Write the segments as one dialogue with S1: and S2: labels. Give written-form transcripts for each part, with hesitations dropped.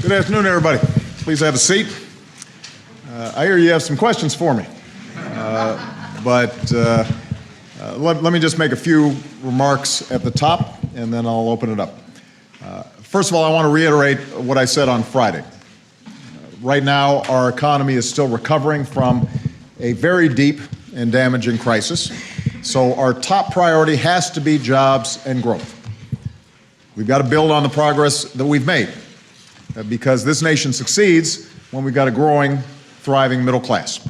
S1: Good afternoon, everybody. Please have a seat. I hear you have some questions for me, but let me just make a few remarks at the top, and then I'll open it up. First of all, I want to reiterate what I said on Friday. Right now, our economy is still recovering from a very deep and damaging crisis, so our top priority has to be jobs and growth. We've got to build on the progress that we've made, because this nation succeeds when we've got a growing, thriving middle class.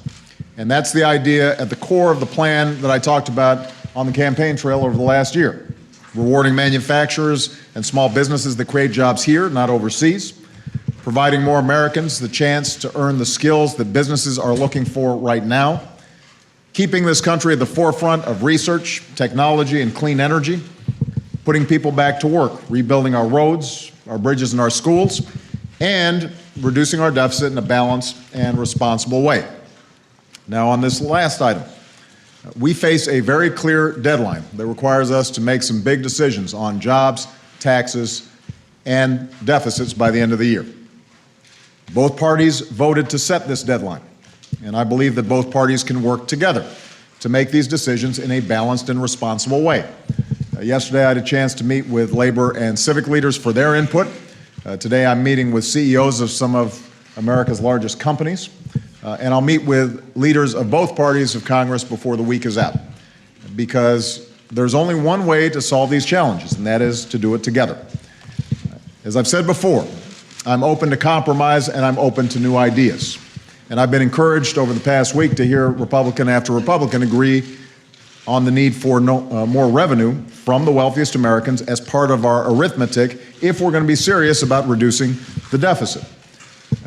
S1: And that's the idea at the core of the plan that I talked about on the campaign trail over the last year. Rewarding manufacturers and small businesses that create jobs here, not overseas. Providing more Americans the chance to earn the skills that businesses are looking for right now. Keeping this country at the forefront of research, technology, and clean energy. Putting people back to work, rebuilding our roads, our bridges, and our schools, and reducing our deficit in a balanced and responsible way. Now, on this last item, we face a very clear deadline that requires us to make some big decisions on jobs, taxes, and deficits by the end of the year. Both parties voted to set this deadline, and I believe that both parties can work together to make these decisions in a balanced and responsible way. Yesterday, I had a chance to meet with labor and civic leaders for their input. Today, I'm meeting with CEOs of some of America's largest companies, and I'll meet with leaders of both parties of Congress before the week is out, because there's only one way to solve these challenges, and that is to do it together. As I've said before, I'm open to compromise and I'm open to new ideas. And I've been encouraged over the past week to hear Republican after Republican agree on the need for more revenue from the wealthiest Americans as part of our arithmetic if we're going to be serious about reducing the deficit.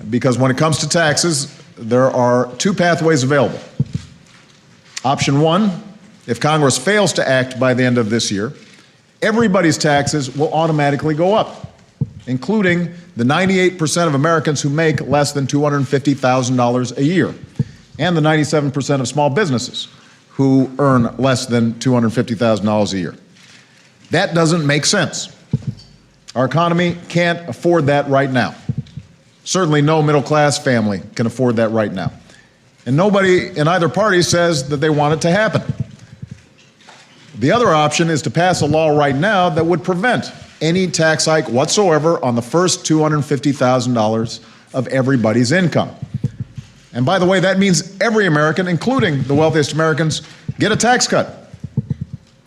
S1: Because when it comes to taxes, there are two pathways available. Option one, if Congress fails to act by the end of this year, everybody's taxes will automatically go up, including the 98% of Americans who make less than $250,000 a year, and the 97% of small businesses who earn less than $250,000 a year. That doesn't make sense. Our economy can't afford that right now. Certainly no middle-class family can afford that right now. And nobody in either party says that they want it to happen. The other option is to pass a law right now that would prevent any tax hike whatsoever on the first $250,000 of everybody's income. And by the way, that means every American, including the wealthiest Americans, get a tax cut.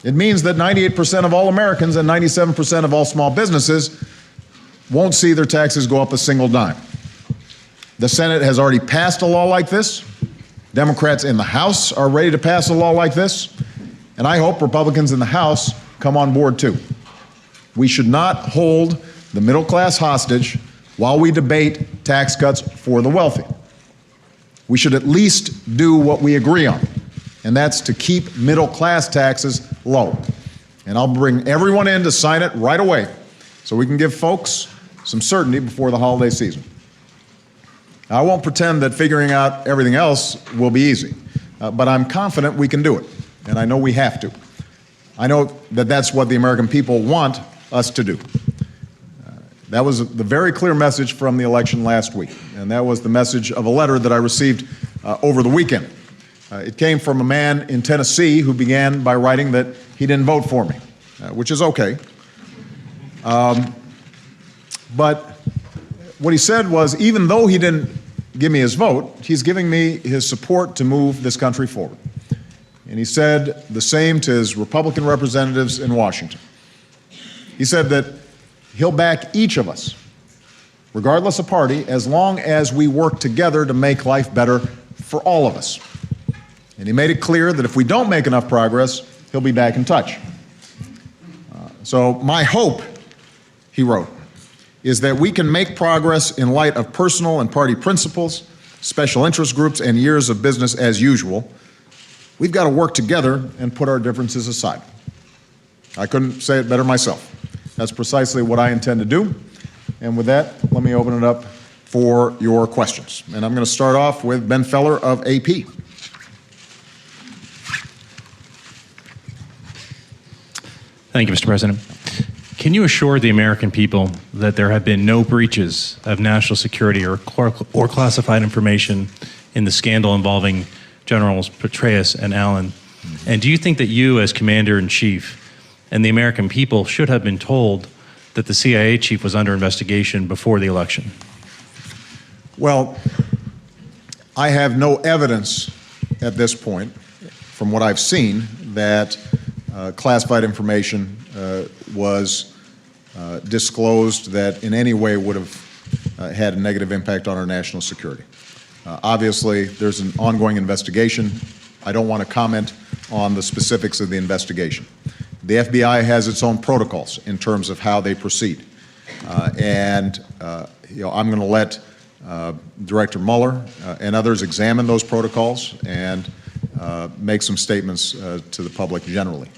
S1: It means that 98% of all Americans and 97% of all small businesses won't see their taxes go up a single dime. The Senate has already passed a law like this. Democrats in the House are ready to pass a law like this. And I hope Republicans in the House come on board too. We should not hold the middle class hostage while we debate tax cuts for the wealthy. We should at least do what we agree on, and that's to keep middle class taxes low. And I'll bring everyone in to sign it right away so we can give folks some certainty before the holiday season. Now, I won't pretend that figuring out everything else will be easy, but I'm confident we can do it, and I know we have to. I know that that's what the American people want us to do. That was the very clear message from the election last week, and that was the message of a letter that I received over the weekend. It came from a man in Tennessee who began by writing that he didn't vote for me, which is okay. But what he said was, even though he didn't give me his vote, he's giving me his support to move this country forward. And he said the same to his Republican representatives in Washington. He said that he'll back each of us, regardless of party, as long as we work together to make life better for all of us. And he made it clear that if we don't make enough progress, he'll be back in touch. So my hope, he wrote, is that we can make progress in light of personal and party principles, special interest groups, and years of business as usual. We've got to work together and put our differences aside. I couldn't say it better myself. That's precisely what I intend to do. And with that, let me open it up for your questions. And I'm going to start off with Ben Feller of AP.
S2: Thank you, Mr. President. can you assure the American people that there have been no breaches of national security or classified information in the scandal involving Generals Petraeus and Allen? And do you think that you, as Commander-in-Chief, and the American people should have been told that the CIA chief was under investigation before the election?
S1: Well, I have no evidence at this point, from what I've seen, that classified information was disclosed that in any way would have had a negative impact on our national security. Obviously, there's an ongoing investigation. I don't want to comment on the specifics of the investigation. The FBI has its own protocols in terms of how they proceed. I'm going to let Director Mueller and others examine those protocols and make some statements to the public generally.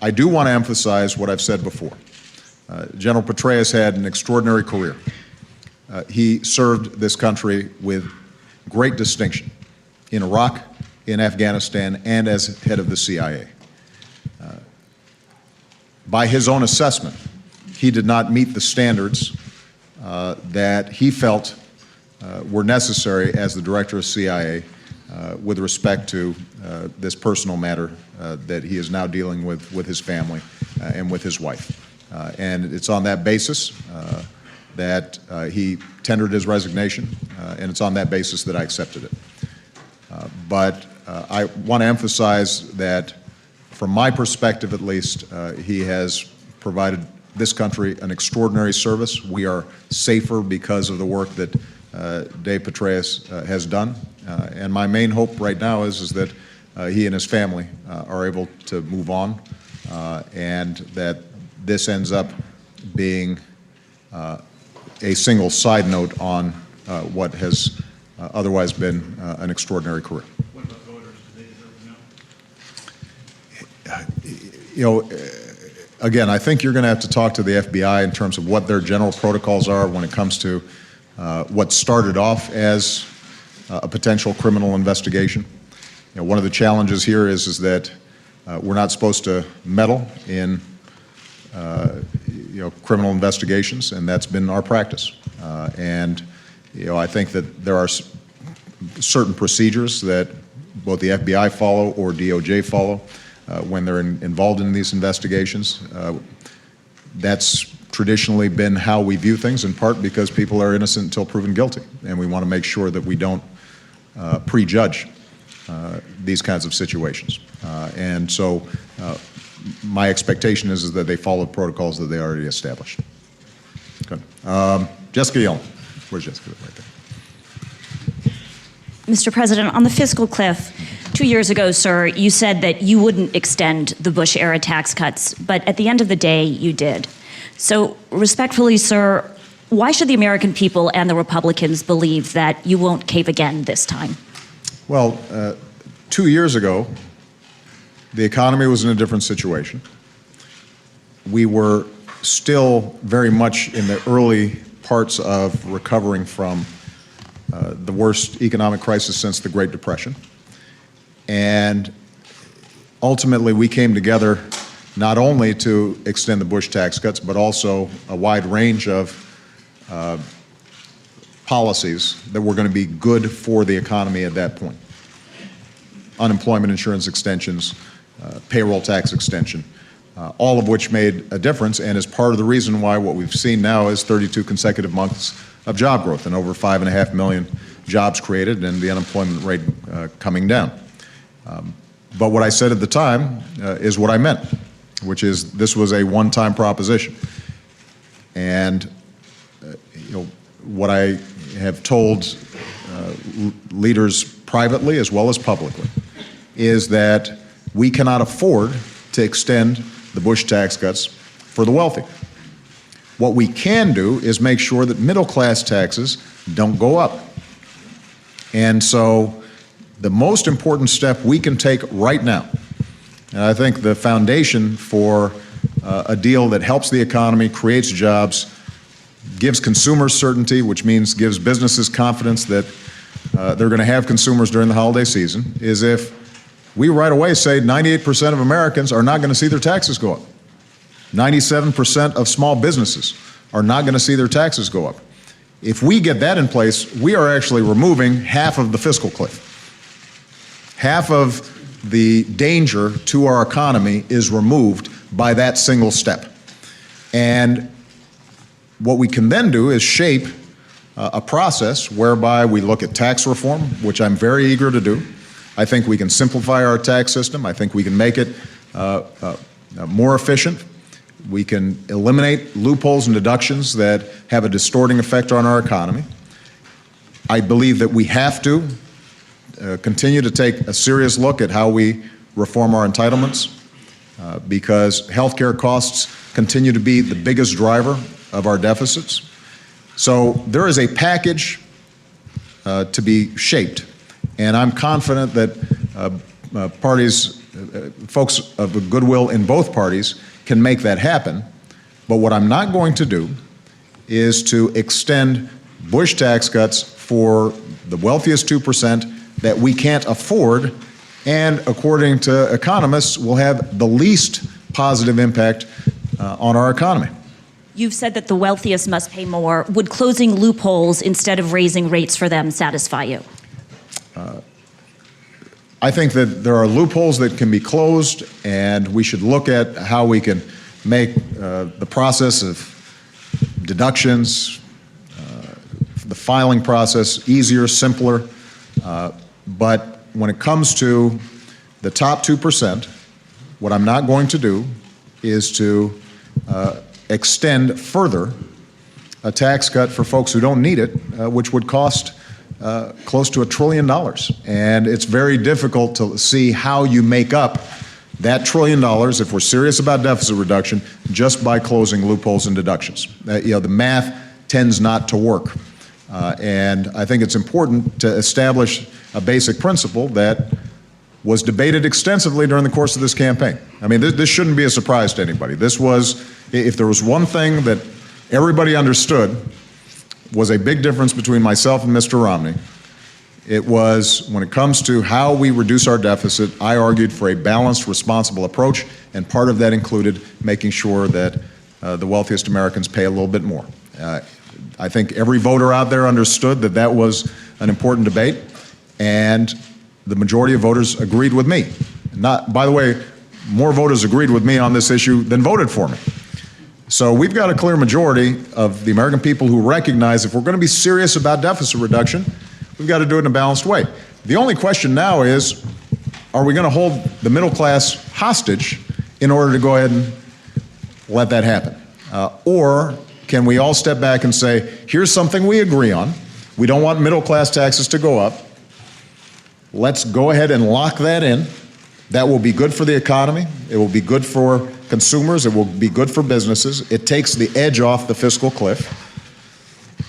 S1: I do want to emphasize what I've said before. General Petraeus had an extraordinary career. He served this country with great distinction in Iraq, in Afghanistan, and as head of the CIA. By his own assessment, he did not meet the standards that he felt were necessary as the director of CIA with respect to this personal matter that he is now dealing with his family and with his wife. And it's on that basis that he tendered his resignation, and it's on that basis that I accepted it. But I want to emphasize that, from my perspective at least, he has provided this country an extraordinary service. We are safer because of the work that Dave Petraeus has done. And my main hope right now is that he and his family are able to move on, and that this ends up being a single side note on what has otherwise been an extraordinary career.
S2: What about voters? Do they deserve to know?
S1: You know, again, I think you're going to have to talk to the FBI in terms of what their general protocols are when it comes to what started off as a potential criminal investigation. You know, one of the challenges here is that we're not supposed to meddle in criminal investigations, and that's been our practice. I think that there are certain procedures that both the FBI follow or DOJ follow when they're involved in these investigations. That's traditionally been how we view things, in part because people are innocent until proven guilty, and we want to make sure that we don't prejudge these kinds of situations. My expectation is that they follow protocols that they already established. Good. Jessica Yellen. Where's Jessica? Right there.
S3: Mr. President, on the fiscal cliff, 2 years ago, sir, you said that you wouldn't extend the Bush-era tax cuts, but at the end of the day, you did. So, respectfully, sir, why should the American people and the Republicans believe that you won't cave again this time?
S1: Well, 2 years ago, the economy was in a different situation. We were still very much in the early parts of recovering from the worst economic crisis since the Great Depression. And ultimately, we came together not only to extend the Bush tax cuts, but also a wide range of policies that were going to be good for the economy at that point. Unemployment insurance extensions, payroll tax extension, all of which made a difference, and is part of the reason why what we've seen now is 32 consecutive months of job growth and over 5.5 million jobs created and the unemployment rate coming down. But what I said at the time is what I meant, which is this was a one-time proposition. And what I have told leaders privately as well as publicly is that we cannot afford to extend the Bush tax cuts for the wealthy. What we can do is make sure that middle-class taxes don't go up. And so the most important step we can take right now, and I think the foundation for a deal that helps the economy, creates jobs, gives consumers certainty, which means gives businesses confidence that they're going to have consumers during the holiday season, is if we right away say 98% of Americans are not going to see their taxes go up. 97% of small businesses are not going to see their taxes go up. If we get that in place, we are actually removing half of the fiscal cliff. Half of the danger to our economy is removed by that single step. And what we can then do is shape a process whereby we look at tax reform, which I'm very eager to do. I think we can simplify our tax system. I think we can make it more efficient. We can eliminate loopholes and deductions that have a distorting effect on our economy. I believe that we have to continue to take a serious look at how we reform our entitlements because healthcare costs continue to be the biggest driver of our deficits. So there is a package to be shaped, and I'm confident that folks of goodwill in both parties can make that happen. But what I'm not going to do is to extend Bush tax cuts for the wealthiest 2% that we can't afford, and according to economists, will have the least positive impact on our economy.
S3: You've said that the wealthiest must pay more. Would closing loopholes instead of raising rates for them satisfy you?
S1: I think that there are loopholes that can be closed, and we should look at how we can make the process of deductions, the filing process easier, simpler. But when it comes to the top 2%, what I'm not going to do is to extend further a tax cut for folks who don't need it, which would cost close to $1 trillion. And it's very difficult to see how you make up that $1 trillion, if we're serious about deficit reduction, just by closing loopholes and deductions. The math tends not to work. And I think it's important to establish a basic principle that was debated extensively during the course of this campaign. I mean, this shouldn't be a surprise to anybody. This was, if there was one thing that everybody understood was a big difference between myself and Mr. Romney, it was when it comes to how we reduce our deficit, I argued for a balanced, responsible approach, and part of that included making sure that the wealthiest Americans pay a little bit more. I think every voter out there understood that that was an important debate, and the majority of voters agreed with me. By the way, more voters agreed with me on this issue than voted for me. So we've got a clear majority of the American people who recognize if we're going to be serious about deficit reduction, we've got to do it in a balanced way. The only question now is, are we going to hold the middle class hostage in order to go ahead and let that happen? Or can we all step back and say, here's something we agree on. We don't want middle class taxes to go up. Let's go ahead and lock that in. That will be good for the economy. It will be good for consumers. It will be good for businesses. It takes the edge off the fiscal cliff.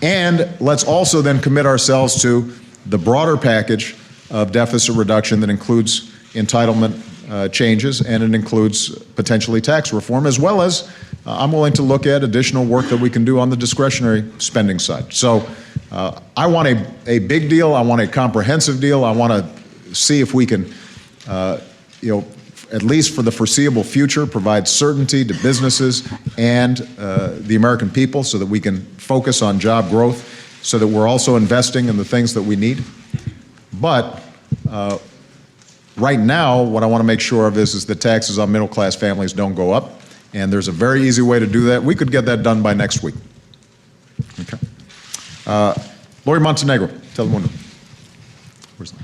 S1: And let's also then commit ourselves to the broader package of deficit reduction that includes entitlement changes, and it includes potentially tax reform, as well as I'm willing to look at additional work that we can do on the discretionary spending side. So I want a big deal. I want a comprehensive deal. I want to see if we can, at least for the foreseeable future, provide certainty to businesses and the American people so that we can focus on job growth, so that we're also investing in the things that we need. But right now, what I want to make sure of is that taxes on middle-class families don't go up, and there's a very easy way to do that. We could get that done by next week. Okay. Lori Montenegro, Telemundo. Where's that?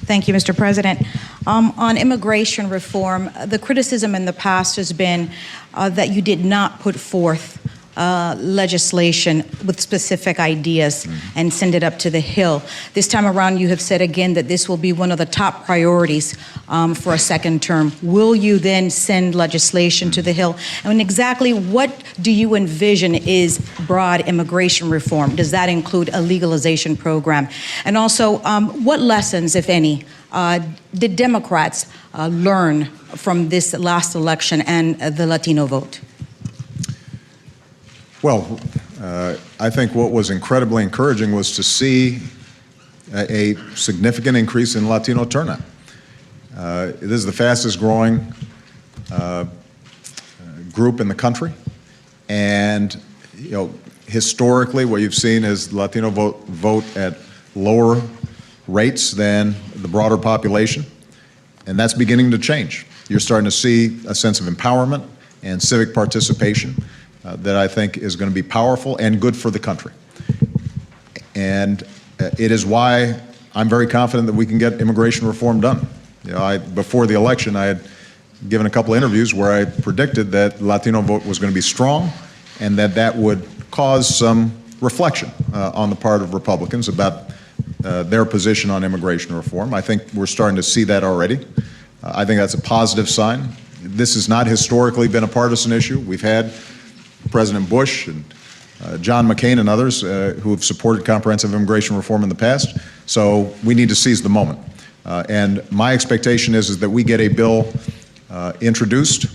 S4: Thank you, Mr. President. On immigration reform, the criticism in the past has been that you did not put forth legislation with specific ideas and send it up to the Hill. This time around, you have said again that this will be one of the top priorities for a second term. Will you then send legislation to the Hill? And exactly what do you envision is broad immigration reform? Does that include a legalization program? And also, what lessons, if any, did Democrats learn from this last election and the Latino vote?
S1: Well, I think what was incredibly encouraging was to see a significant increase in Latino turnout. This is the fastest growing group in the country. And, historically, what you've seen is Latino vote at lower rates than the broader population. And that's beginning to change. You're starting to see a sense of empowerment and civic participation that I think is going to be powerful and good for the country. And it is why I'm very confident that we can get immigration reform done. Before the election, I had given a couple of interviews where I predicted that the Latino vote was going to be strong and that would cause some reflection on the part of Republicans about their position on immigration reform. I think we're starting to see that already. I think that's a positive sign. This has not historically been a partisan issue. We've had President Bush and John McCain and others who have supported comprehensive immigration reform in the past. So we need to seize the moment. And my expectation is that we get a bill introduced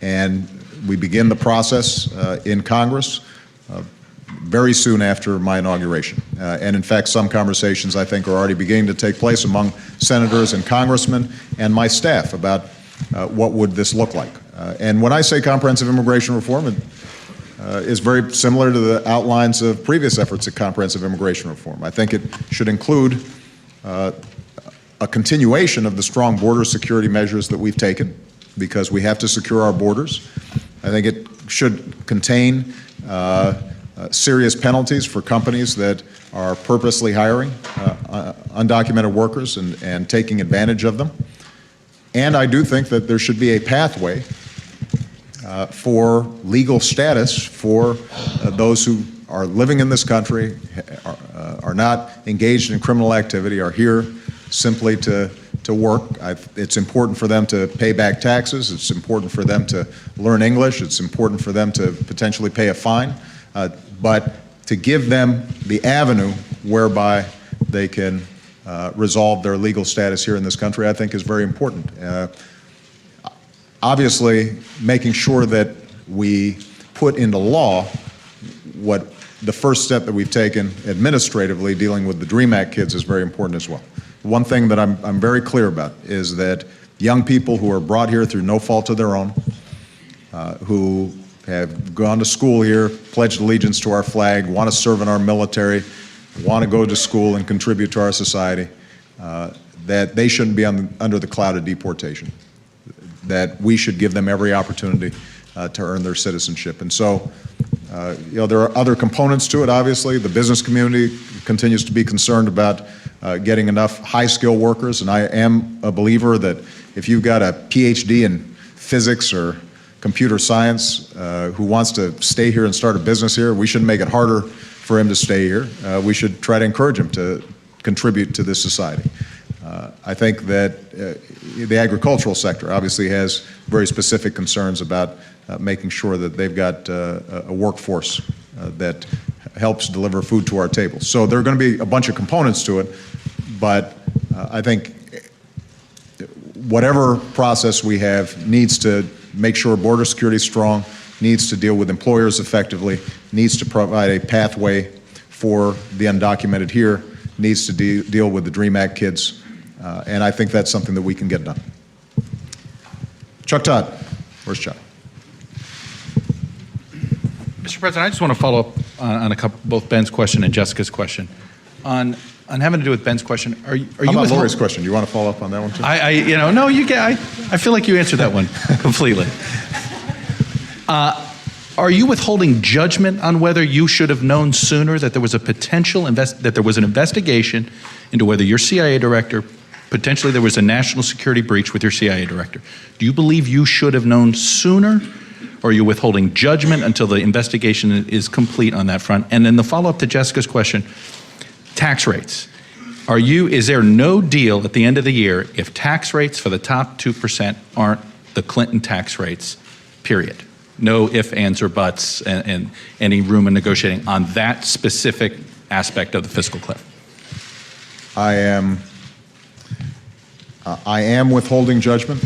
S1: and we begin the process in Congress very soon after my inauguration. And in fact, some conversations I think are already beginning to take place among senators and congressmen and my staff about what would this look like. And when I say comprehensive immigration reform, it is very similar to the outlines of previous efforts at comprehensive immigration reform. I think it should include a continuation of the strong border security measures that we've taken because we have to secure our borders. I think it should contain serious penalties for companies that are purposely hiring undocumented workers and taking advantage of them. And I do think that there should be a pathway for legal status for those who are living in this country, are not engaged in criminal activity, are here simply to work. It's important for them to pay back taxes. It's important for them to learn English. It's important for them to potentially pay a fine. But to give them the avenue whereby they can resolve their legal status here in this country, I think is very important. Obviously, making sure that we put into law what the first step that we've taken administratively dealing with the DREAM Act kids is very important as well. One thing that I'm very clear about is that young people who are brought here through no fault of their own, who have gone to school here, pledged allegiance to our flag, want to serve in our military, want to go to school and contribute to our society, that they shouldn't be under the cloud of deportation, that we should give them every opportunity to earn their citizenship. And so, there are other components to it, obviously. The business community continues to be concerned about getting enough high-skilled workers, and I am a believer that if you've got a PhD in physics or computer science who wants to stay here and start a business here, we shouldn't make it harder for him to stay here. We should try to encourage him to contribute to this society. I think that the agricultural sector obviously has very specific concerns about making sure that they've got a workforce that helps deliver food to our table. So there are going to be a bunch of components to it, but I think whatever process we have needs to make sure border security is strong, needs to deal with employers effectively, needs to provide a pathway for the undocumented here, needs to deal with the DREAM Act kids, and I think that's something that we can get done. Chuck Todd. Where's Chuck?
S5: Mr. President, I just want to follow up on both Ben's question and Jessica's question. On having to do with Ben's question, are you
S1: How about Lori's question? Do you want to follow up on that one too?
S5: I feel like you answered that one completely. Are you withholding judgment on whether you should have known sooner that there was a that there was an investigation into whether your CIA director, potentially there was a national security breach with your CIA director? Do you believe you should have known sooner? Or are you withholding judgment until the investigation is complete on that front? And then the follow-up to Jessica's question, tax rates. Is there no deal at the end of the year if tax rates for the top 2% aren't the Clinton tax rates, period? No ifs, ands, or buts, and any room in negotiating on that specific aspect of the fiscal cliff?
S1: I am withholding judgment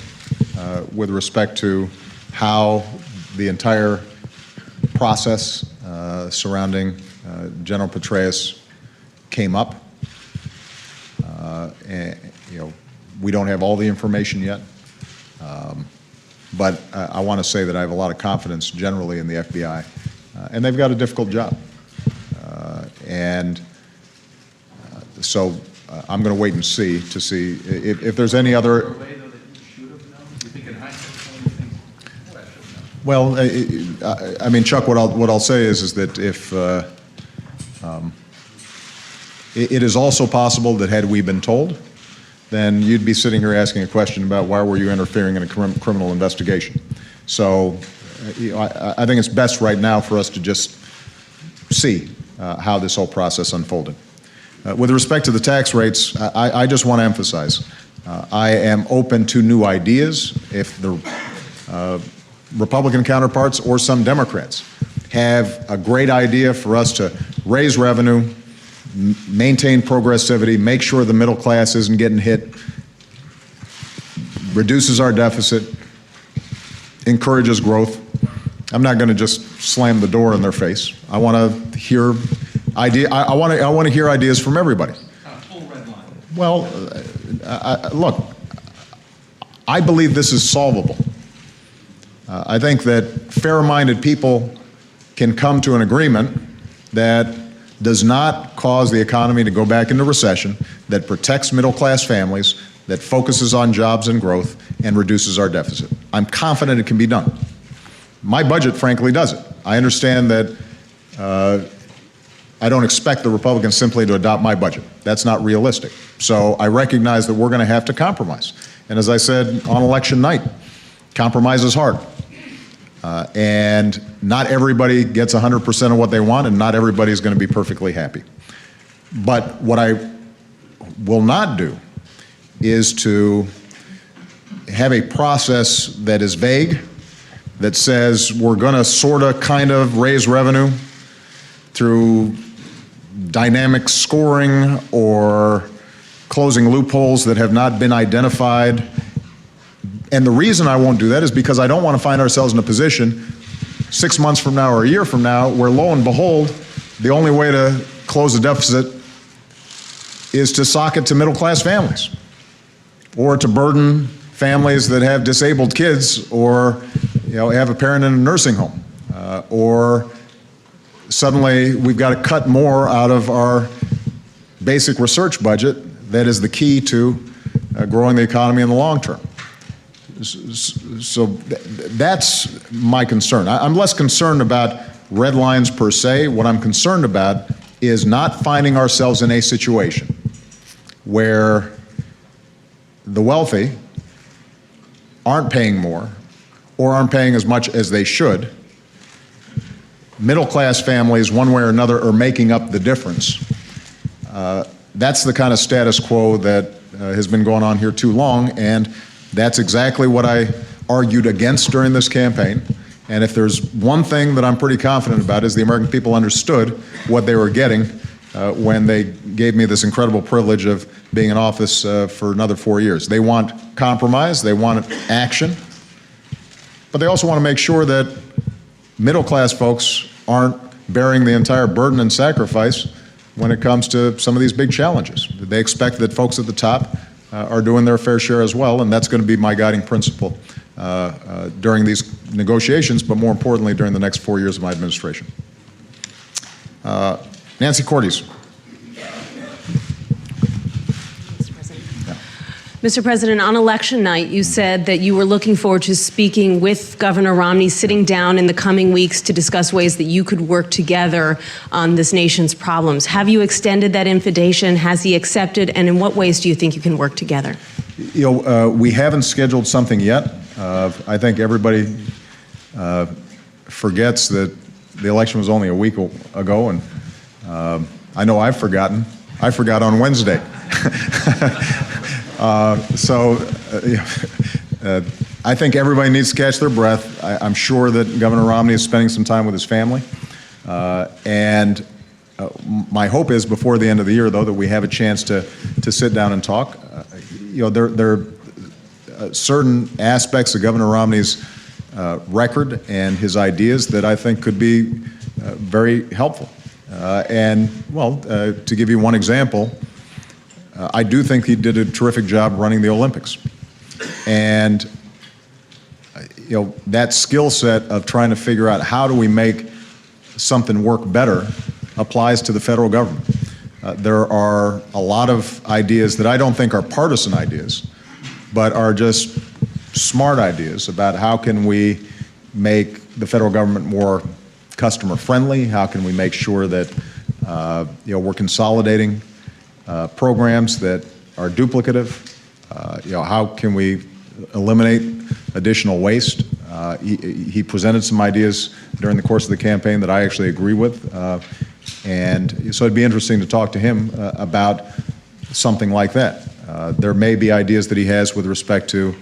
S1: with respect to how the entire process surrounding General Petraeus came up. And, we don't have all the information yet. But I want to say that I have a lot of confidence generally in the FBI, and they've got a difficult job. So I'm going to wait and see to see if there's any other. Well, I mean, Chuck, what I'll say is that if it is also possible that had we been told, then you'd be sitting here asking a question about why were you interfering in a criminal investigation. So I think it's best right now for us to just see how this whole process unfolded. With respect to the tax rates, I just want to emphasize, I am open to new ideas. If the Republican counterparts or some Democrats have a great idea for us to raise revenue, maintain progressivity, make sure the middle class isn't getting hit, reduces our deficit, encourages growth, I'm not going to just slam the door in their face. I want to hear I want to hear ideas from everybody.
S5: Full red line.
S1: Well, look, I believe this is solvable. I think that fair-minded people can come to an agreement that does not cause the economy to go back into recession, that protects middle-class families, that focuses on jobs and growth, and reduces our deficit. I'm confident it can be done. My budget, frankly, does it. I understand that I don't expect the Republicans simply to adopt my budget. That's not realistic. So I recognize that we're going to have to compromise. And as I said on election night, compromise is hard. And not everybody gets 100% of what they want, and not everybody is going to be perfectly happy. But what I will not do is to have a process that is vague, that says we're going to sort of kind of raise revenue through dynamic scoring or closing loopholes that have not been identified. And the reason I won't do that is because I don't want to find ourselves in a position 6 months from now or a year from now where, lo and behold, the only way to close the deficit is to sock it to middle-class families or to burden families that have disabled kids or have a parent in a nursing home or suddenly we've got to cut more out of our basic research budget that is the key to growing the economy in the long term. So that's my concern. I'm less concerned about red lines per se. What I'm concerned about is not finding ourselves in a situation where the wealthy aren't paying more or aren't paying as much as they should. Middle-class families, one way or another, are making up the difference. That's the kind of status quo that has been going on here too long, and that's exactly what I argued against during this campaign. And if there's one thing that I'm pretty confident about is the American people understood what they were getting when they gave me this incredible privilege of being in office for another 4 years. They want compromise, they want action, but they also want to make sure that middle-class folks aren't bearing the entire burden and sacrifice when it comes to some of these big challenges. They expect that folks at the top are doing their fair share as well, and that's going to be my guiding principle during these negotiations, but more importantly, during the next 4 years of my administration. Nancy Cordes.
S6: Mr. President, on election night, you said that you were looking forward to speaking with Governor Romney, sitting down in the coming weeks to discuss ways that you could work together on this nation's problems. Have you extended that invitation? Has he accepted? And in what ways do you think you can work together?
S1: We haven't scheduled something yet. I think everybody forgets that the election was only a week ago, and I know I've forgotten. I forgot on Wednesday. I think everybody needs to catch their breath. I'm sure that Governor Romney is spending some time with his family. And my hope is before the end of the year, though, that we have a chance to sit down and talk. There are certain aspects of Governor Romney's record and his ideas that I think could be very helpful. To give you one example, I do think he did a terrific job running the Olympics. And that skill set of trying to figure out how do we make something work better applies to the federal government. There are a lot of ideas that I don't think are partisan ideas, but are just smart ideas about how can we make the federal government more customer friendly, how can we make sure that we're consolidating programs that are duplicative, how can we eliminate additional waste. He presented some ideas during the course of the campaign that I actually agree with, and so it'd be interesting to talk to him about something like that. There may be ideas that he has with respect to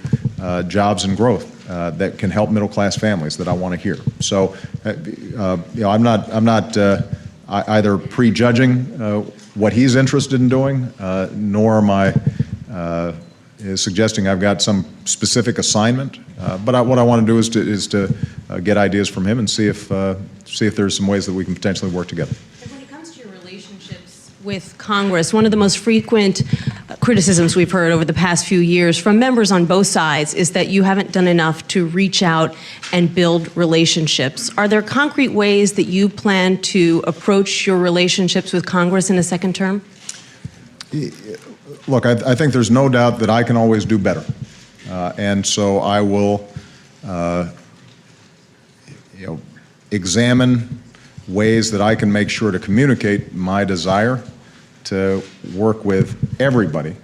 S1: jobs and growth that can help middle-class families that I want to hear. So, I'm not either prejudging what he's interested in doing, nor am I suggesting I've got some specific assignment. But what I want to do is to get ideas from him and see if there's some ways that we can potentially work together.
S6: When it comes to your relationships with Congress, one of the most frequent criticisms we've heard over the past few years from members on both sides is that you haven't done enough to reach out and build relationships. Are there concrete ways that you plan to approach your relationships with Congress in a second term?
S1: Look, I think there's no doubt that I can always do better. And so I will examine ways that I can make sure to communicate my desire to work with everybody,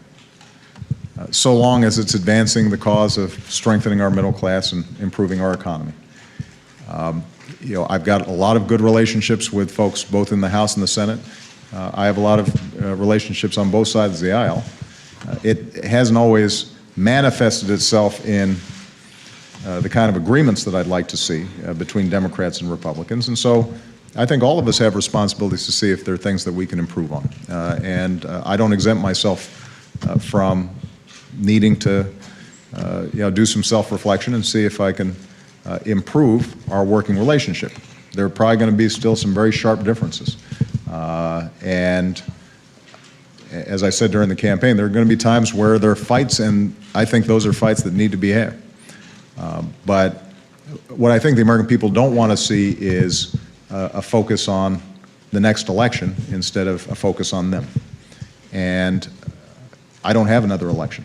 S1: so long as it's advancing the cause of strengthening our middle class and improving our economy. I've got a lot of good relationships with folks both in the House and the Senate. I have a lot of relationships on both sides of the aisle. It hasn't always manifested itself in the kind of agreements that I'd like to see between Democrats and Republicans. And so I think all of us have responsibilities to see if there are things that we can improve on. And I don't exempt myself from needing to do some self-reflection and see if I can improve our working relationship. There are probably going to be still some very sharp differences. And as I said during the campaign, there are going to be times where there are fights, and I think those are fights that need to be had. But what I think the American people don't want to see is a focus on the next election instead of a focus on them. And I don't have another election.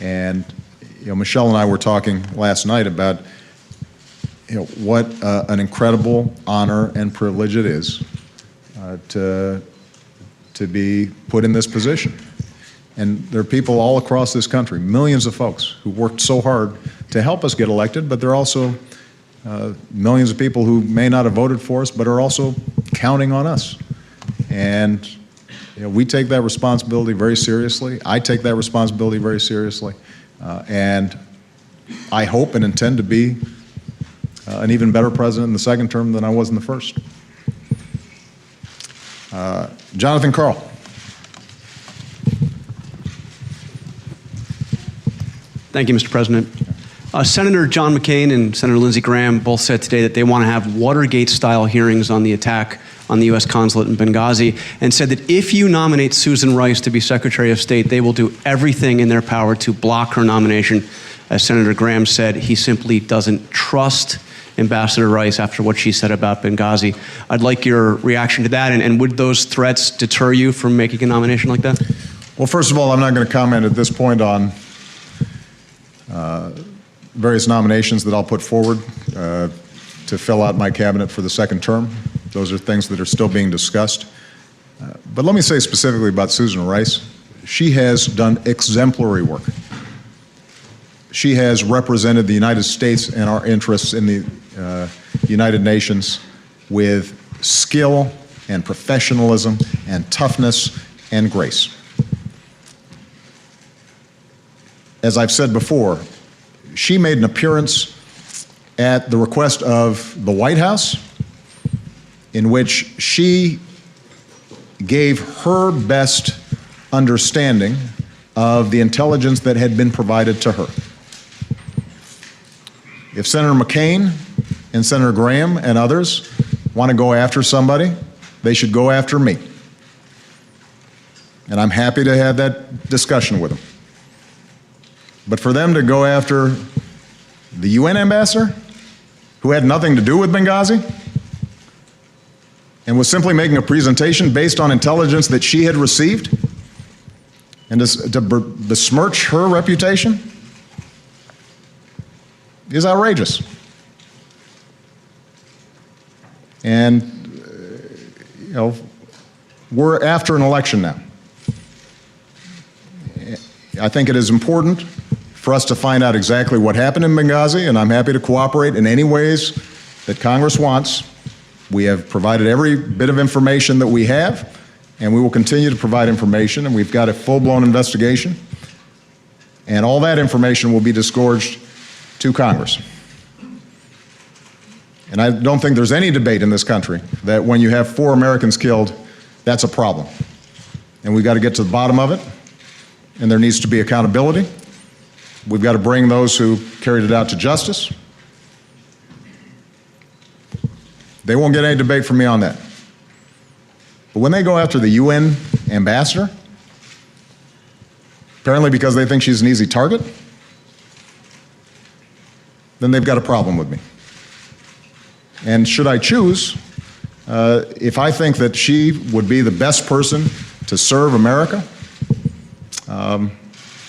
S1: And Michelle and I were talking last night about what an incredible honor and privilege it is to be put in this position. And there are people all across this country, millions of folks, who worked so hard to help us get elected, but there are also millions of people who may not have voted for us, but are also counting on us. And we take that responsibility very seriously. I take that responsibility very seriously. And I hope and intend to be an even better president in the second term than I was in the first. Jonathan Karl.
S7: Thank you, Mr. President. Senator John McCain and Senator Lindsey Graham both said today that they want to have Watergate-style hearings on the attack on the U.S. consulate in Benghazi, and said that if you nominate Susan Rice to be Secretary of State, they will do everything in their power to block her nomination. As Senator Graham said, he simply doesn't trust Ambassador Rice after what she said about Benghazi. I'd like your reaction to that, and would those threats deter you from making a nomination like that?
S1: Well, first of all, I'm not going to comment at this point on various nominations that I'll put forward to fill out my cabinet for the second term. Those are things that are still being discussed. But let me say specifically about Susan Rice. She has done exemplary work. She has represented the United States and our interests in the United Nations with skill and professionalism and toughness and grace. As I've said before, she made an appearance at the request of the White House in which she gave her best understanding of the intelligence that had been provided to her. If Senator McCain and Senator Graham and others want to go after somebody, they should go after me. And I'm happy to have that discussion with them. But for them to go after the UN ambassador, who had nothing to do with Benghazi, and was simply making a presentation based on intelligence that she had received, and to besmirch her reputation is outrageous. And, you know, we're after an election now. I think it is important for us to find out exactly what happened in Benghazi, and I'm happy to cooperate in any ways that Congress wants. We have provided every bit of information that we have, and we will continue to provide information, and we've got a full-blown investigation, and all that information will be disgorged to Congress. And I don't think there's any debate in this country that when you have 4 Americans killed, that's a problem. And we've got to get to the bottom of it, and there needs to be accountability. We've got to bring those who carried it out to justice. They won't get any debate from me on that. But when they go after the UN ambassador, apparently because they think she's an easy target, then they've got a problem with me. And should I choose, if I think that she would be the best person to serve America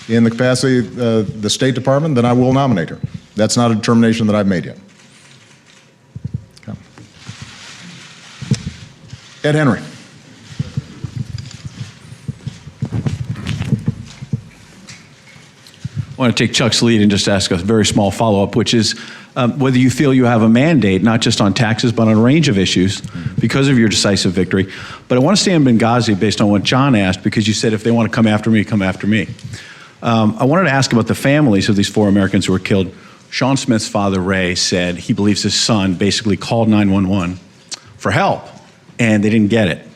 S1: in the capacity of the State Department, then I will nominate her. That's not a determination that I've made yet. Okay. Ed Henry.
S5: I want to take Chuck's lead and just ask a very small follow-up, which is whether you feel you have a mandate, not just on taxes, but on a range of issues because of your decisive victory. But I want to stay on Benghazi based on what John asked, because you said if they want to come after me, come after me. I wanted to ask about the families of these 4 Americans who were killed. Sean Smith's father, Ray, said he believes his son basically called 911 for help, and they didn't get it.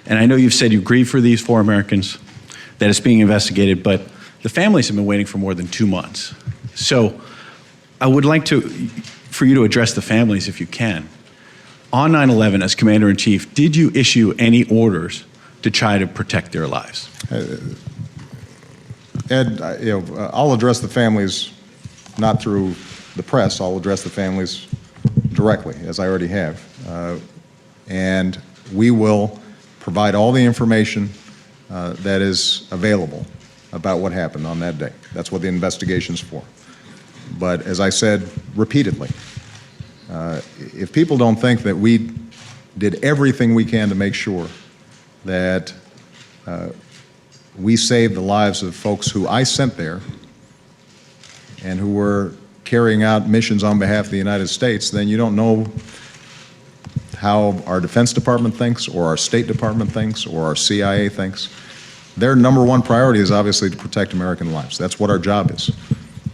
S5: And I know you've said you grieve for these 4 Americans, that it's being investigated, but the families have been waiting for more than 2 months. So I would like for you to address the families if you can. On 9/11, as Commander-in-Chief, did you issue any orders to try to protect their lives?
S1: Ed, I'll address the families not through the press. I'll address the families directly, as I already have. And we will provide all the information that is available about what happened on that day. That's what the investigation's for. But as I said repeatedly, if people don't think that we did everything we can to make sure that we saved the lives of folks who I sent there and who were carrying out missions on behalf of the United States, then you don't know how our Defense Department thinks, or our State Department thinks, or our CIA thinks. Their number 1 priority is obviously to protect American lives. That's what our job is.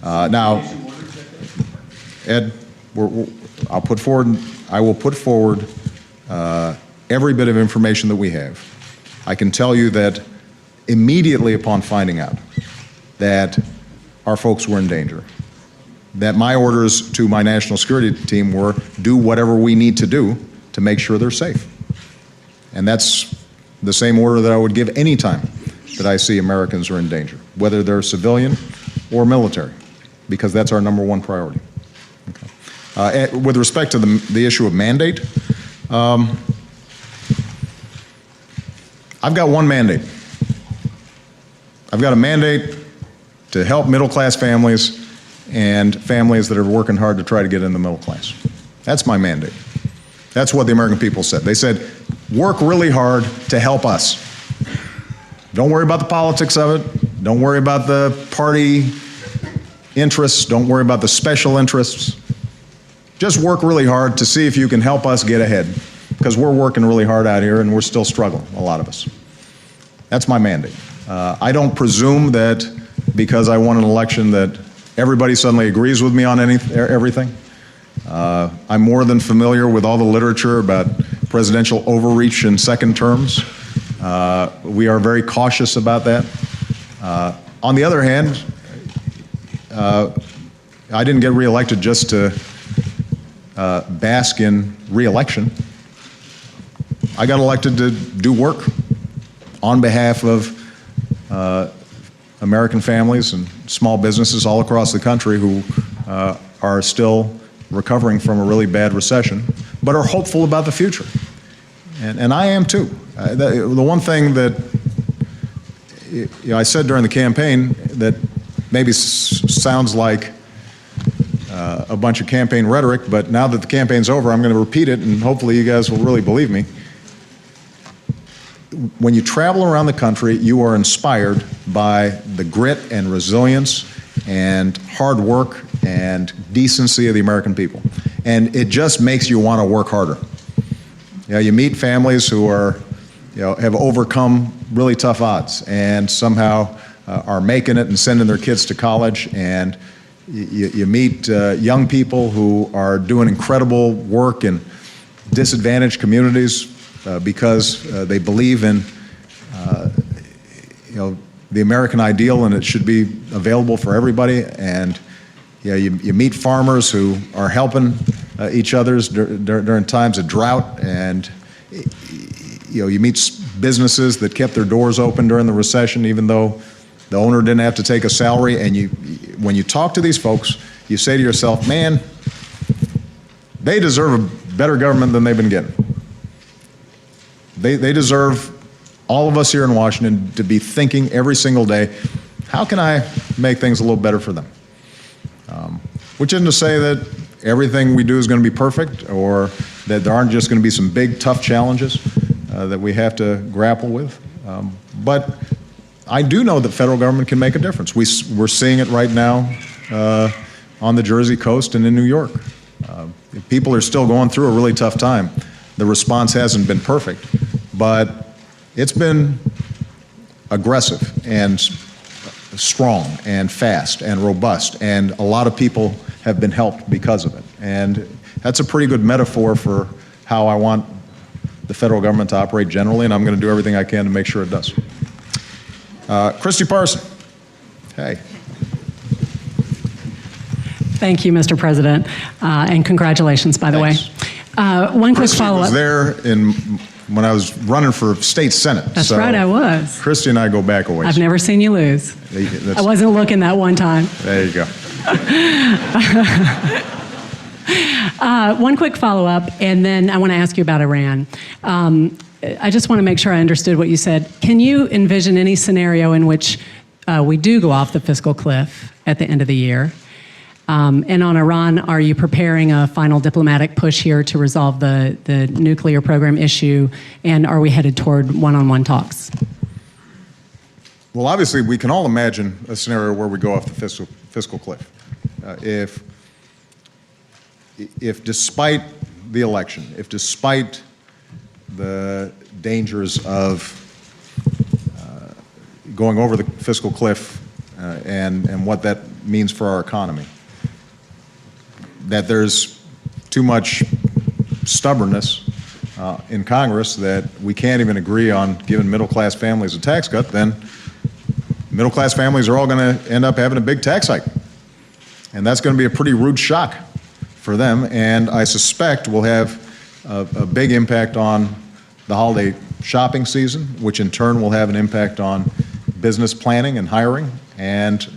S1: Now, Ed, I will put forward every bit of information that we have. I can tell you that immediately upon finding out that our folks were in danger, that my orders to my national security team were do whatever we need to do to make sure they're safe. And that's the same order that I would give any time that I see Americans are in danger, whether they're civilian or military, because that's our number 1 priority. Okay. With respect to the issue of mandate, I've got one mandate. I've got a mandate to help middle-class families and families that are working hard to try to get in the middle class. That's my mandate. That's what the American people said. They said, work really hard to help us. Don't worry about the politics of it. Don't worry about the party interests. Don't worry about the special interests. Just work really hard to see if you can help us get ahead, because we're working really hard out here and we're still struggling, a lot of us. That's my mandate. I don't presume that because I won an election that everybody suddenly agrees with me on everything. I'm more than familiar with all the literature about presidential overreach in second terms. We are very cautious about that. On the other hand, I didn't get reelected just to bask in reelection. I got elected to do work on behalf of American families and small businesses all across the country who are still recovering from a really bad recession, but are hopeful about the future. And I am too. The one thing that I said during the campaign that maybe sounds like a bunch of campaign rhetoric, but now that the campaign's over, I'm going to repeat it, and hopefully you guys will really believe me. When you travel around the country, you are inspired by the grit and resilience and hard work and decency of the American people. And it just makes you want to work harder. You know, you meet families who are, have overcome really tough odds and somehow are making it and sending their kids to college, and you meet young people who are doing incredible work in disadvantaged communities because they believe in the American ideal, and it should be available for everybody. And you meet farmers who are helping each other during times of drought, and you meet businesses that kept their doors open during the recession, even though the owner didn't have to take a salary. And when you talk to these folks, you say to yourself, man, they deserve a better government than they've been getting. They deserve all of us here in Washington to be thinking every single day, how can I make things a little better for them? Which isn't to say that everything we do is going to be perfect, or that there aren't just going to be some big, tough challenges that we have to grapple with. But I do know that federal government can make a difference. We're seeing it right now on the Jersey coast and in New York. People are still going through a really tough time. The response hasn't been perfect, but it's been aggressive and strong and fast and robust, and a lot of people have been helped because of it. And that's a pretty good metaphor for how I want the federal government to operate generally, and I'm going to do everything I can to make sure it does. Christy Parson. Hey.
S8: Thank you, Mr. President, and congratulations, by the way. One quick
S1: Christy
S8: follow-up.
S1: was there when I was running for state senate.
S8: That's
S1: so
S8: right, I was.
S1: Christy and I go back a ways.
S8: I've never seen you lose. I wasn't looking that one time.
S1: There you go.
S8: One quick follow-up, and then I want to ask you about Iran. I just want to make sure I understood what you said. Can you envision any scenario in which we do go off the fiscal cliff at the end of the year? And on Iran, are you preparing a final diplomatic push here to resolve the nuclear program issue, and are we headed toward one-on-one talks?
S1: Well, obviously, we can all imagine a scenario where we go off the fiscal cliff. If despite the election, if despite the dangers of going over the fiscal cliff and what that means for our economy, that there's too much stubbornness in Congress that we can't even agree on giving middle-class families a tax cut, then middle-class families are all going to end up having a big tax hike. And that's going to be a pretty rude shock for them, and I suspect will have a big impact on the holiday shopping season, which in turn will have an impact on business planning and hiring, and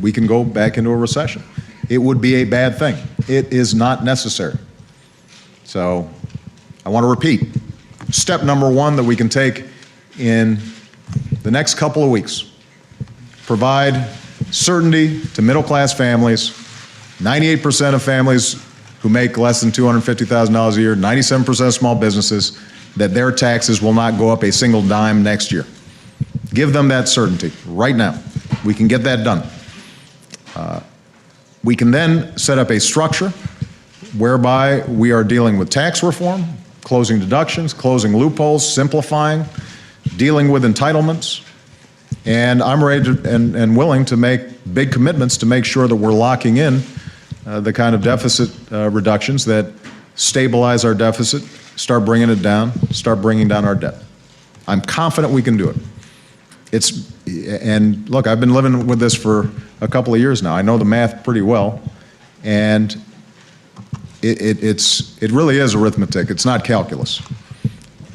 S1: we can go back into a recession. It would be a bad thing. It is not necessary. So I want to repeat, step number one that we can take in the next couple of weeks, provide certainty to middle-class families. 98% of families who make less than $250,000 a year, 97% of small businesses, that their taxes will not go up a single dime next year. Give them that certainty right now. We can get that done. We can then set up a structure whereby we are dealing with tax reform, closing deductions, closing loopholes, simplifying, dealing with entitlements, and I'm ready to, and willing to make big commitments to make sure that we're locking in the kind of deficit reductions that stabilize our deficit, start bringing it down, start bringing down our debt. I'm confident we can do it. And look, I've been living with this for a couple of years now. I know the math pretty well, and it really is arithmetic. It's not calculus.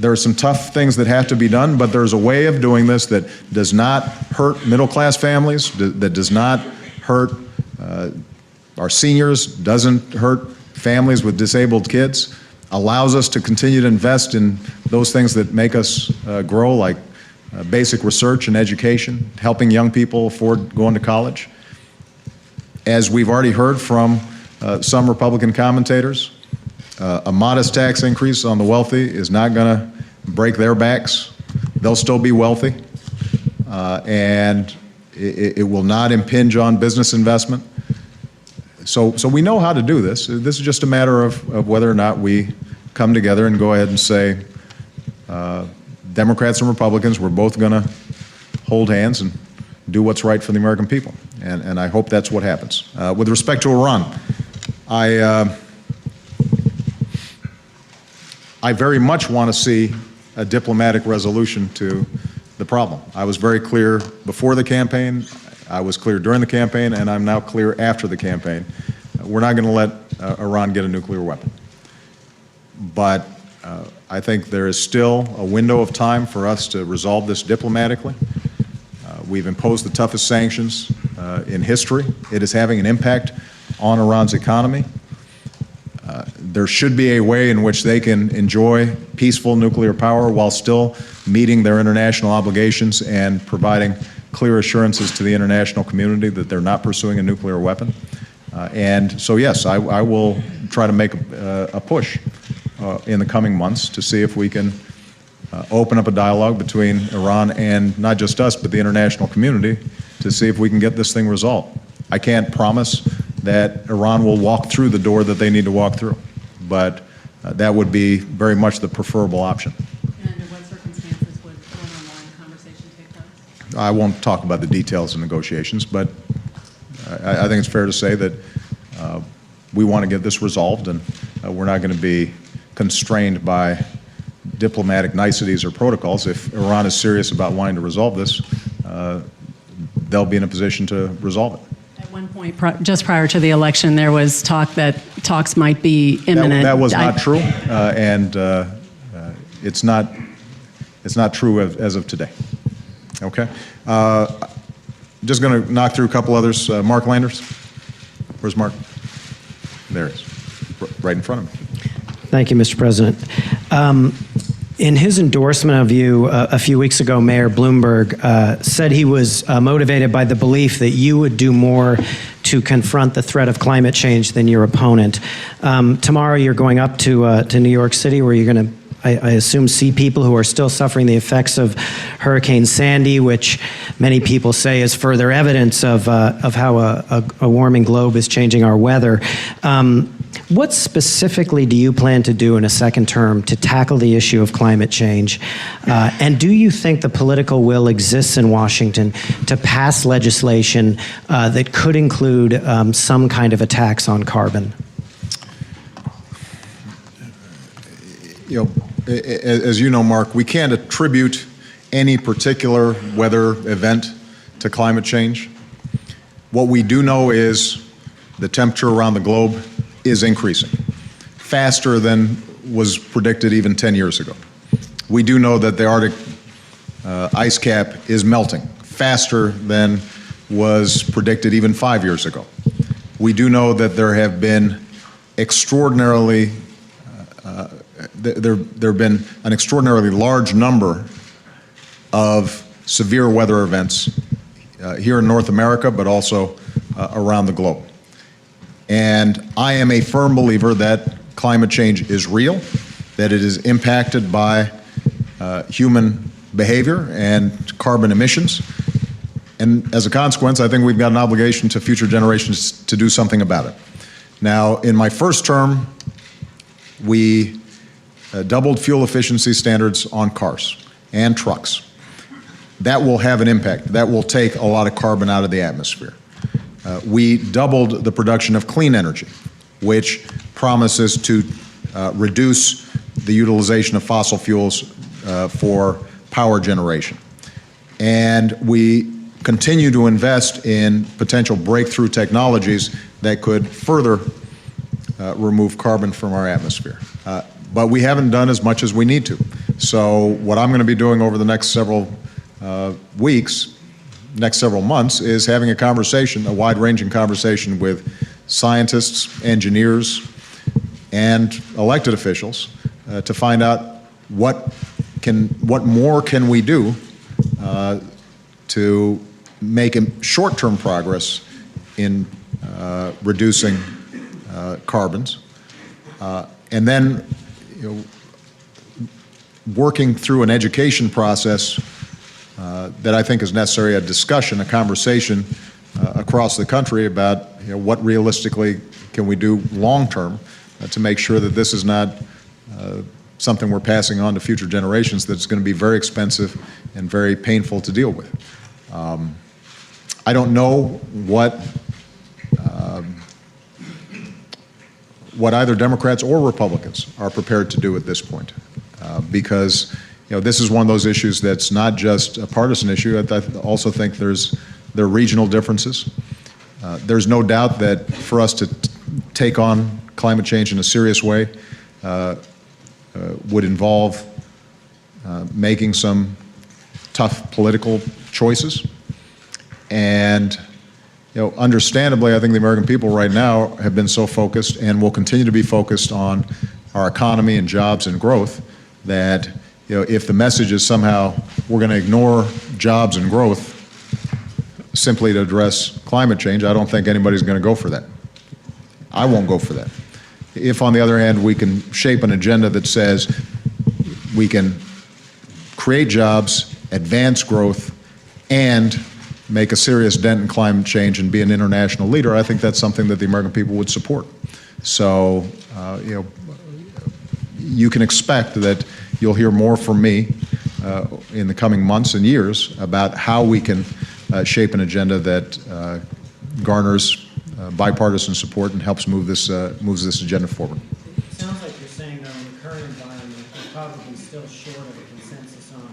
S1: There are some tough things that have to be done, but there's a way of doing this that does not hurt middle-class families, that does not hurt our seniors, doesn't hurt families with disabled kids, allows us to continue to invest in those things that make us grow, like basic research and education, helping young people afford going to college. As we've already heard from some Republican commentators, a modest tax increase on the wealthy is not going to break their backs. They'll still be wealthy, and it will not impinge on business investment. So we know how to do this. This is just a matter of whether or not we come together and go ahead and say, Democrats and Republicans, we're both going to hold hands and do what's right for the American people. And I hope that's what happens. With respect to Iran, I very much want to see a diplomatic resolution to the problem. I was very clear before the campaign, I was clear during the campaign, and I'm now clear after the campaign. We're not going to let Iran get a nuclear weapon. But I think there is still a window of time for us to resolve this diplomatically. We've imposed the toughest sanctions in history. It is having an impact on Iran's economy. There should be a way in which they can enjoy peaceful nuclear power while still meeting their international obligations and providing clear assurances to the international community that they're not pursuing a nuclear weapon. And so, yes, I will try to make a push in the coming months to see if we can open up a dialogue between Iran and not just us, but the international community to see if we can get this thing resolved. I can't promise that Iran will walk through the door that they need to walk through, but that would be very much the preferable option.
S8: And under what circumstances would one-on-one conversation take place?
S1: I won't talk about the details of negotiations, but I think it's fair to say that we want to get this resolved, and we're not going to be constrained by diplomatic niceties or protocols. If Iran is serious about wanting to resolve this, they'll be in a position to resolve it.
S8: At one point, just prior to the election, there was talk that talks might be imminent.
S1: That was not true, and it's not true as of today. Okay? Just going to knock through a couple others. Mark Landers. Where's Mark? There he is, right in front of me.
S9: Thank you, Mr. President. In his endorsement of you a few weeks ago, Mayor Bloomberg said he was motivated by the belief that you would do more to confront the threat of climate change than your opponent. Tomorrow you're going up to New York City, where you're going to, I assume, see people who are still suffering the effects of Hurricane Sandy, which many people say is further evidence of how a warming globe is changing our weather. What specifically do you plan to do in a second term to tackle the issue of climate change? And do you think the political will exists in Washington to pass legislation that could include some kind of a tax on carbon?
S1: You know, as you know, Mark, we can't attribute any particular weather event to climate change. What we do know is the temperature around the globe is increasing faster than was predicted even 10 years ago. We do know that the Arctic ice cap is melting faster than was predicted even 5 years ago. We do know that there have been extraordinarily there have been an extraordinarily large number of severe weather events here in North America, but also around the globe. And I am a firm believer that climate change is real, that it is impacted by human behavior and carbon emissions. And as a consequence, I think we've got an obligation to future generations to do something about it. Now, in my first term, we doubled fuel efficiency standards on cars and trucks. That will have an impact. That will take a lot of carbon out of the atmosphere. We doubled the production of clean energy, which promises to reduce the utilization of fossil fuels for power generation. And we continue to invest in potential breakthrough technologies that could further remove carbon from our atmosphere. But we haven't done as much as we need to. So what I'm going to be doing over the next several weeks, next several months, is having a conversation, a wide-ranging conversation with scientists, engineers, and elected officials to find out what more can we do to make short-term progress in reducing carbons, and then working through an education process that I think is necessary, a discussion, a conversation across the country about what realistically can we do long-term to make sure that this is not something we're passing on to future generations that's going to be very expensive and very painful to deal with. I don't know what either Democrats or Republicans are prepared to do at this point, because this is one of those issues that's not just a partisan issue. I also think there are regional differences. There's no doubt that for us to take on climate change in a serious way would involve making some tough political choices. And understandably, I think the American people right now have been so focused and will continue to be focused on our economy and jobs and growth that if the message is somehow we're going to ignore jobs and growth simply to address climate change, I don't think anybody's going to go for that. I won't go for that. If, on the other hand, we can shape an agenda that says we can create jobs, advance growth, and make a serious dent in climate change and be an international leader, I think that's something that the American people would support. So, you can expect that you'll hear more from me in the coming months and years about how we can shape an agenda that garners bipartisan support and helps moves this agenda forward.
S9: It sounds like you're saying, though, in the current environment, we're probably still short of a consensus on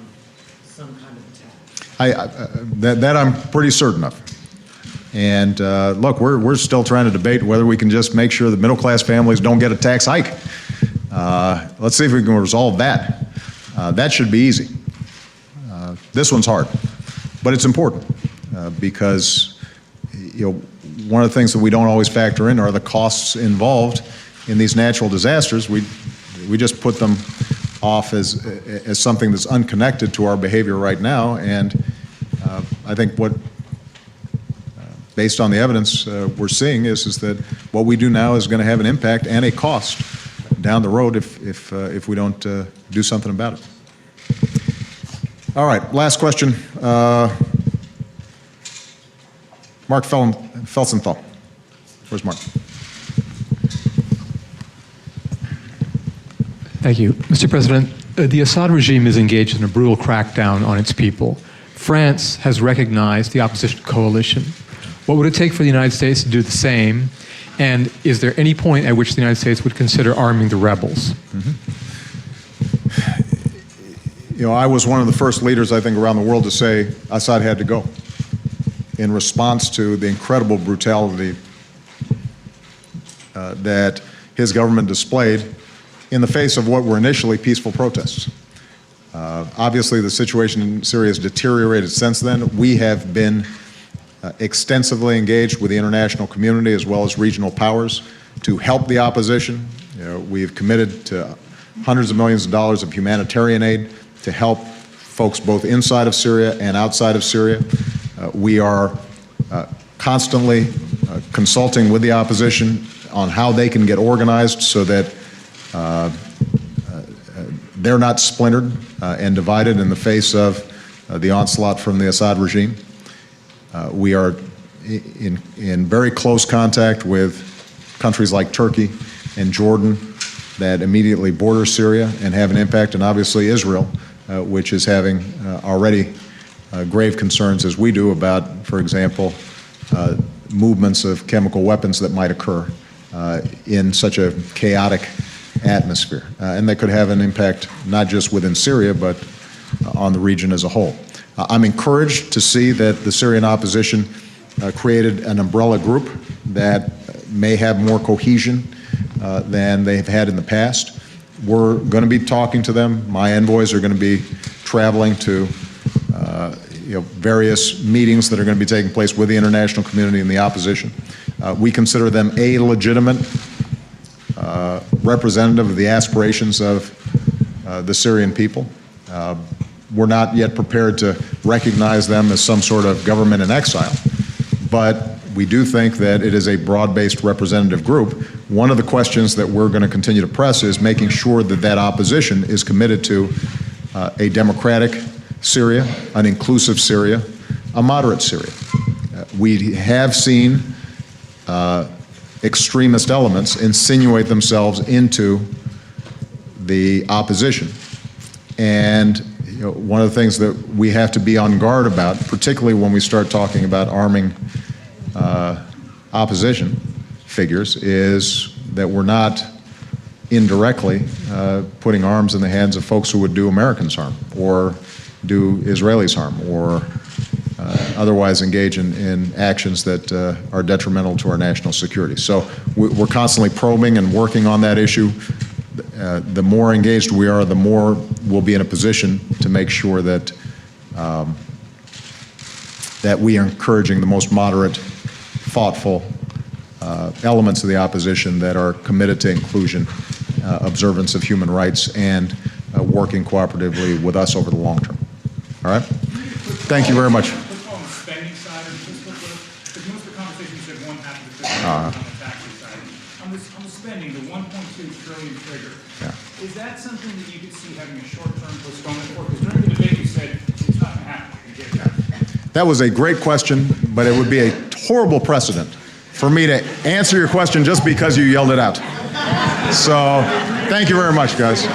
S9: some kind of attack.
S1: That I'm pretty certain of. And look, we're still trying to debate whether we can just make sure that middle-class families don't get a tax hike. Let's see if we can resolve that. That should be easy. This one's hard, but it's important because one of the things that we don't always factor in are the costs involved in these natural disasters. We just put them off as something that's unconnected to our behavior right now, and I think based on the evidence we're seeing is that what we do now is going to have an impact and a cost down the road if we don't do something about it. All right, last question. Mark Felsenthal. Where's Mark?
S10: Thank you. Mr. President, the Assad regime is engaged in a brutal crackdown on its people. France has recognized the opposition coalition. What would it take for the United States to do the same? And is there any point at which the United States would consider arming the rebels?
S1: I was one of the first leaders, I think, around the world to say Assad had to go in response to the incredible brutality that his government displayed in the face of what were initially peaceful protests. Obviously, the situation in Syria has deteriorated since then. We have been extensively engaged with the international community as well as regional powers to help the opposition. We've committed to hundreds of millions of dollars of humanitarian aid to help folks both inside of Syria and outside of Syria. We are constantly consulting with the opposition on how they can get organized so that they're not splintered and divided in the face of the onslaught from the Assad regime. We are in very close contact with countries like Turkey and Jordan that immediately border Syria and have an impact, and obviously Israel, which is having already grave concerns, as we do, about, for example, movements of chemical weapons that might occur in such a chaotic atmosphere. And that could have an impact not just within Syria, but on the region as a whole. I'm encouraged to see that the Syrian opposition created an umbrella group that may have more cohesion than they've had in the past. We're going to be talking to them. My envoys are going to be traveling to various meetings that are going to be taking place with the international community and the opposition. We consider them a legitimate representative of the aspirations of the Syrian people. We're not yet prepared to recognize them as some sort of government in exile, but we do think that it is a broad-based representative group. One of the questions that we're going to continue to press is making sure that that opposition is committed to a democratic Syria, an inclusive Syria, a moderate Syria. We have seen extremist elements insinuate themselves into the opposition. And one of the things that we have to be on guard about, particularly when we start talking about arming opposition figures, is that we're not indirectly putting arms in the hands of folks who would do Americans harm or do Israelis harm or otherwise engage in actions that are detrimental to our national security. So we're constantly probing and working on that issue. The more engaged we are, the more we'll be in a position to make sure that that we are encouraging the most moderate, thoughtful elements of the opposition that are committed to inclusion, observance of human rights, and working cooperatively with us over the long term. All right? Thank you very much.
S11: On the spending side of the fiscal cliff, because most of the conversations said one half of the fiscal on the taxes side. On the spending, the 1.2 trillion figure, is that something that you could see having a short-term postponement for? Because during the debate you said it's not going to happen.
S1: That was a great question, but it would be a horrible precedent for me to answer your question just because you yelled it out. So, thank you very much, guys.